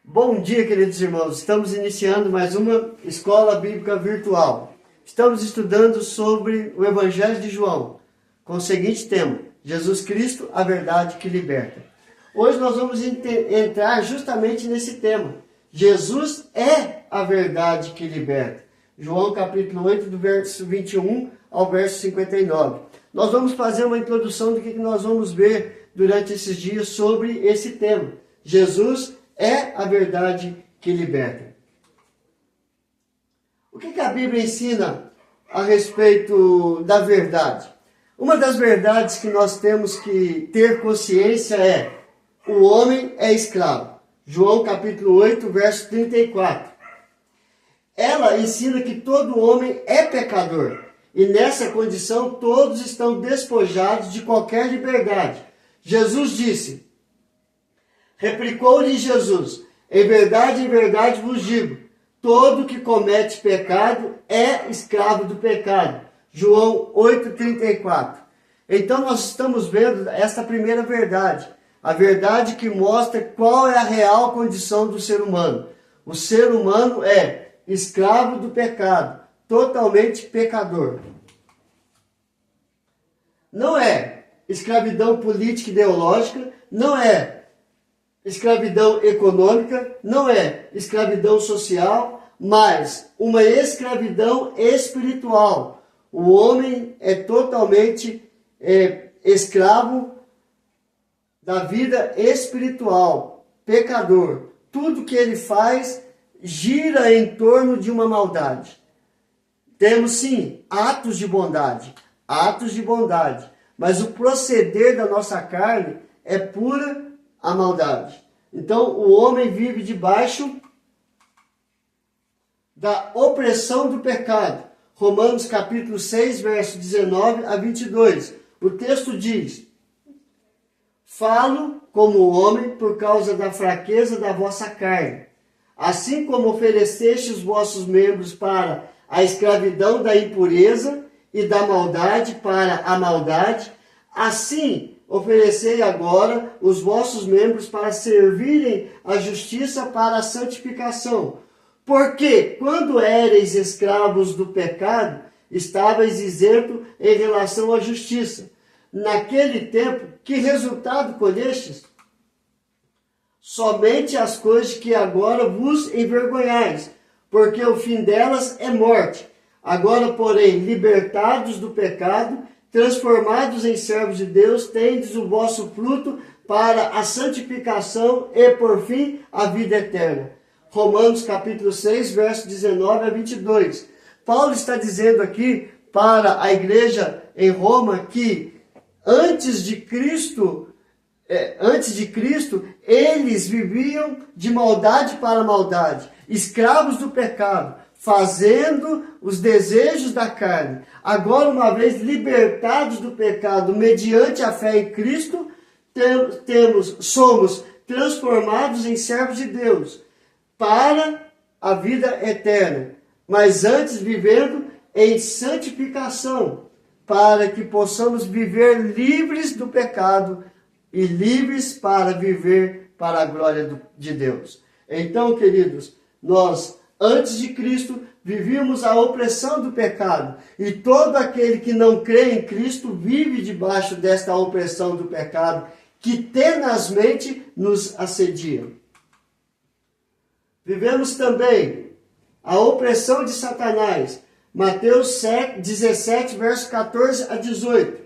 Bom dia, queridos irmãos. Estamos iniciando mais uma escola bíblica virtual. Estamos estudando sobre o Evangelho de João, com o seguinte tema: Jesus Cristo, a verdade que liberta. Hoje nós vamos entrar justamente nesse tema. Jesus é a verdade que liberta. João capítulo 8, do verso 21 ao verso 59. Nós vamos fazer uma introdução do que nós vamos ver durante esses dias sobre esse tema. Jesus é a verdade que liberta. O que a Bíblia ensina a respeito da verdade? Uma das verdades que nós temos que ter consciência é: o homem é escravo. João capítulo 8, verso 34. Ela ensina que todo homem é pecador. E nessa condição todos estão despojados de qualquer liberdade. Jesus disse, replicou-lhe Jesus: em verdade vos digo, todo que comete pecado é escravo do pecado. João 8,34. Então nós estamos vendo esta primeira verdade. A verdade que mostra qual é a real condição do ser humano. O ser humano é escravo do pecado, totalmente pecador. Não é escravidão política e ideológica, não é escravidão econômica, não é escravidão social, mas uma escravidão espiritual. O homem é totalmente escravo da vida espiritual, pecador. Tudo que ele faz gira em torno de uma maldade. Temos sim atos de bondade, mas o proceder da nossa carne é pura a maldade. Então o homem vive debaixo da opressão do pecado. Romanos capítulo 6, verso 19 a 22. O texto diz: falo como homem por causa da fraqueza da vossa carne. Assim como ofereceste os vossos membros para a escravidão da impureza e da maldade para a maldade, assim oferecei agora os vossos membros para servirem à justiça para a santificação. Porque, quando éreis escravos do pecado, estavais isento em relação à justiça. Naquele tempo, que resultado colhestes? Somente as coisas que agora vos envergonhais, porque o fim delas é morte. Agora, porém, libertados do pecado, transformados em servos de Deus, tendes o vosso fruto para a santificação e, por fim, a vida eterna. Romanos capítulo 6, verso 19 a 22. Paulo está dizendo aqui para a igreja em Roma que antes de Cristo, eles viviam de maldade para maldade, escravos do pecado, fazendo os desejos da carne. Agora, uma vez libertados do pecado mediante a fé em Cristo, somos transformados em servos de Deus para a vida eterna, mas antes vivendo em santificação, para que possamos viver livres do pecado e livres para viver para a glória de Deus. Então, queridos, nós, antes de Cristo, vivíamos a opressão do pecado. E todo aquele que não crê em Cristo vive debaixo desta opressão do pecado, que tenazmente nos assedia. Vivemos também a opressão de Satanás. Mateus 17, verso 14 a 18.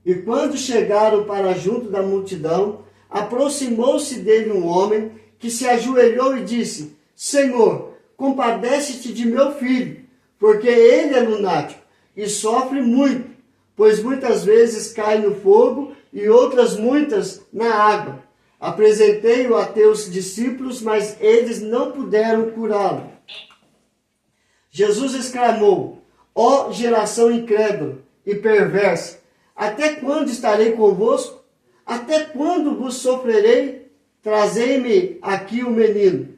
E quando chegaram para junto da multidão, aproximou-se dele um homem que se ajoelhou e disse: Senhor, compadece-te de meu filho, porque ele é lunático e sofre muito, pois muitas vezes cai no fogo e outras muitas na água. Apresentei-o a teus discípulos, mas eles não puderam curá-lo. Jesus exclamou: ó geração incrédula e perversa, até quando estarei convosco? Até quando vos sofrerei? Trazei-me aqui o menino.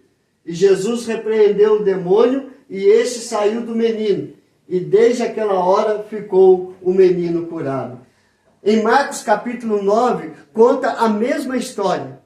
E Jesus repreendeu o demônio, e este saiu do menino. E desde aquela hora ficou o menino curado. Em Marcos capítulo 9, conta a mesma história.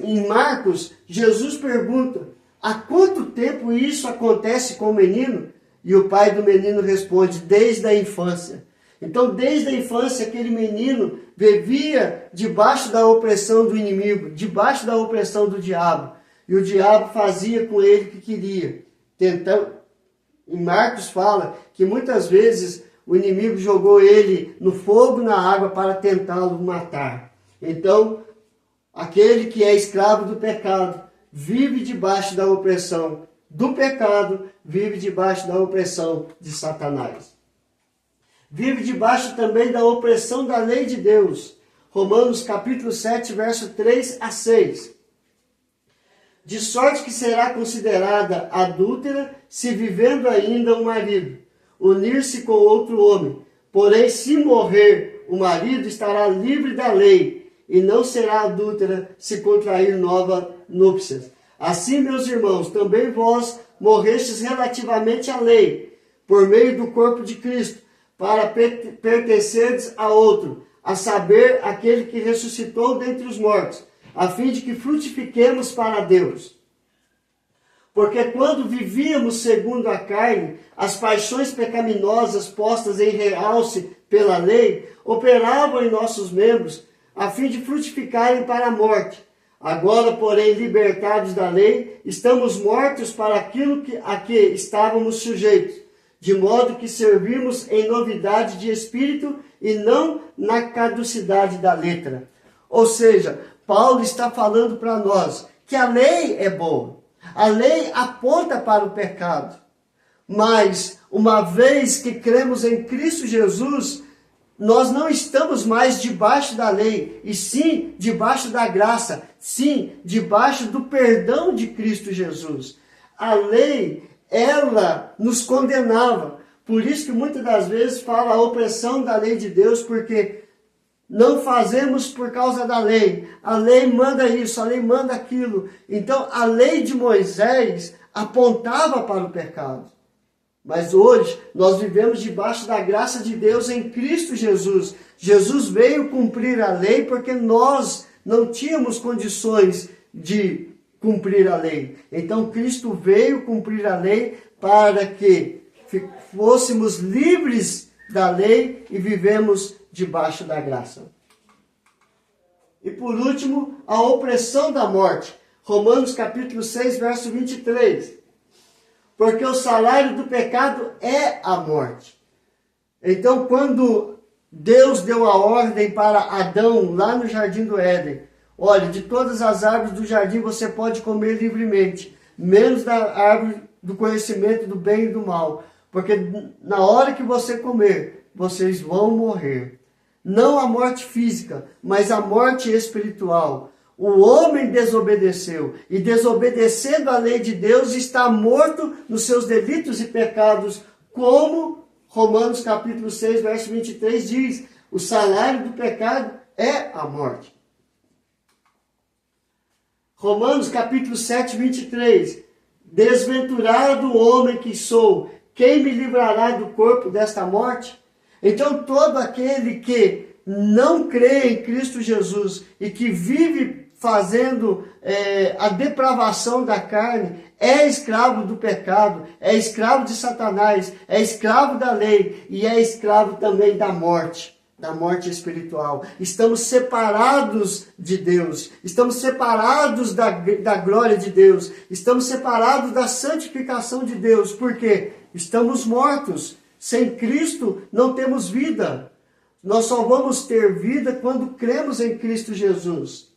Em Marcos, Jesus pergunta: há quanto tempo isso acontece com o menino? E o pai do menino responde: desde a infância. Então, desde a infância, aquele menino vivia debaixo da opressão do inimigo, debaixo da opressão do diabo. E o diabo fazia com ele o que queria. Tentando, em Marcos fala que muitas vezes o inimigo jogou ele no fogo, na água, para tentá-lo matar. Então, aquele que é escravo do pecado vive debaixo da opressão do pecado, vive debaixo da opressão de Satanás. Vive debaixo também da opressão da lei de Deus. Romanos capítulo 7, verso 3 a 6. De sorte que será considerada adúltera se vivendo ainda o marido, unir-se com outro homem. Porém, se morrer o marido, estará livre da lei, e não será adúltera se contrair nova núpcias. Assim, meus irmãos, também vós morrestes relativamente à lei, por meio do corpo de Cristo, para pertencerdes a outro, a saber, aquele que ressuscitou dentre os mortos, a fim de que frutifiquemos para Deus. Porque quando vivíamos segundo a carne, as paixões pecaminosas postas em realce pela lei, operavam em nossos membros, a fim de frutificarem para a morte. Agora, porém, libertados da lei, estamos mortos para aquilo a que estávamos sujeitos, de modo que servimos em novidade de espírito e não na caducidade da letra. Ou seja, Paulo está falando para nós que a lei é boa. A lei aponta para o pecado. Mas, uma vez que cremos em Cristo Jesus, nós não estamos mais debaixo da lei, e sim debaixo da graça, sim debaixo do perdão de Cristo Jesus. A lei, ela nos condenava. Por isso que muitas das vezes fala a opressão da lei de Deus, porque não fazemos por causa da lei. A lei manda isso, a lei manda aquilo. Então, a lei de Moisés apontava para o pecado. Mas hoje, nós vivemos debaixo da graça de Deus em Cristo Jesus. Jesus veio cumprir a lei porque nós não tínhamos condições de cumprir a lei. Então, Cristo veio cumprir a lei para que fôssemos livres da lei e vivemos debaixo da graça. E por último, a opressão da morte. Romanos capítulo 6, verso 23. Porque o salário do pecado é a morte. Então, quando Deus deu a ordem para Adão, lá no jardim do Éden, olha, de todas as árvores do jardim você pode comer livremente, menos da árvore do conhecimento do bem e do mal. Porque na hora que você comer, vocês vão morrer. Não a morte física, mas a morte espiritual. O homem desobedeceu, e desobedecendo a lei de Deus está morto nos seus delitos e pecados, como Romanos capítulo 6, verso 23 diz: o salário do pecado é a morte. Romanos capítulo 7, 23. Desventurado homem que sou, quem me livrará do corpo desta morte? Então todo aquele que não crê em Cristo Jesus e que vive fazendo a depravação da carne, é escravo do pecado, é escravo de Satanás, é escravo da lei e é escravo também da morte espiritual. Estamos separados de Deus, estamos separados da glória de Deus, estamos separados da santificação de Deus, porque estamos mortos. Sem Cristo não temos vida. Nós só vamos ter vida quando cremos em Cristo Jesus.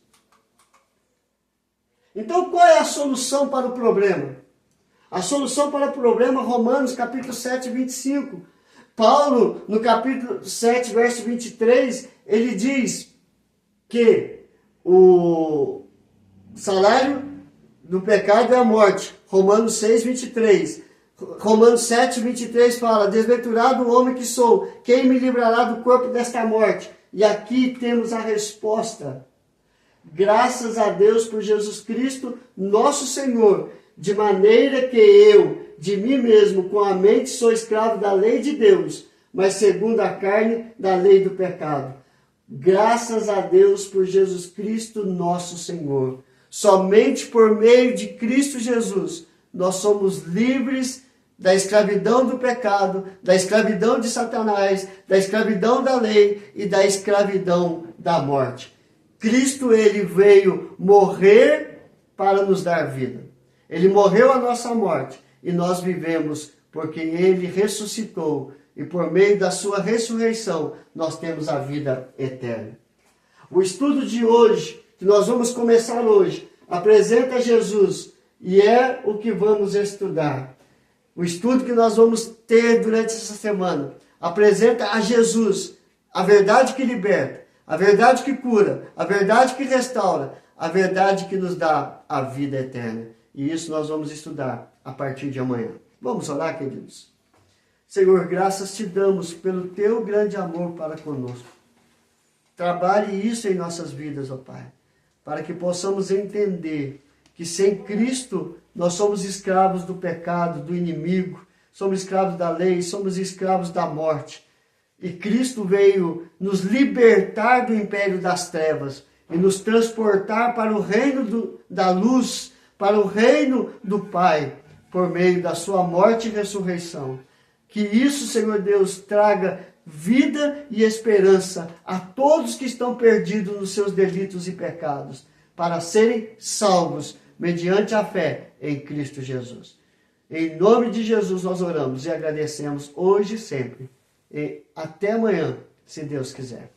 Então, qual é a solução para o problema? A solução para o problema, Romanos capítulo 7, 25. Paulo, no capítulo 7, verso 23, ele diz que o salário do pecado é a morte. Romanos 6, 23. Romanos 7, 23 fala: desventurado o homem que sou, quem me livrará do corpo desta morte? E aqui temos a resposta. Graças a Deus por Jesus Cristo, nosso Senhor, de maneira que eu, de mim mesmo, com a mente, sou escravo da lei de Deus, mas segundo a carne, da lei do pecado. Graças a Deus por Jesus Cristo, nosso Senhor. Somente por meio de Cristo Jesus, nós somos livres da escravidão do pecado, da escravidão de Satanás, da escravidão da lei e da escravidão da morte. Cristo, ele veio morrer para nos dar vida. Ele morreu a nossa morte e nós vivemos porque ele ressuscitou e por meio da sua ressurreição nós temos a vida eterna. O estudo de hoje, que nós vamos começar hoje, apresenta Jesus e é o que vamos estudar. O estudo que nós vamos ter durante essa semana apresenta a Jesus, a verdade que liberta, a verdade que cura, a verdade que restaura, a verdade que nos dá a vida eterna. E isso nós vamos estudar a partir de amanhã. Vamos orar, queridos? Senhor, graças te damos pelo teu grande amor para conosco. Trabalhe isso em nossas vidas, ó Pai, para que possamos entender que sem Cristo nós somos escravos do pecado, do inimigo, somos escravos da lei, somos escravos da morte. E Cristo veio nos libertar do império das trevas e nos transportar para o reino da luz, para o reino do Pai, por meio da sua morte e ressurreição. Que isso, Senhor Deus, traga vida e esperança a todos que estão perdidos nos seus delitos e pecados, para serem salvos mediante a fé em Cristo Jesus. Em nome de Jesus nós oramos e agradecemos hoje e sempre. E até amanhã, se Deus quiser.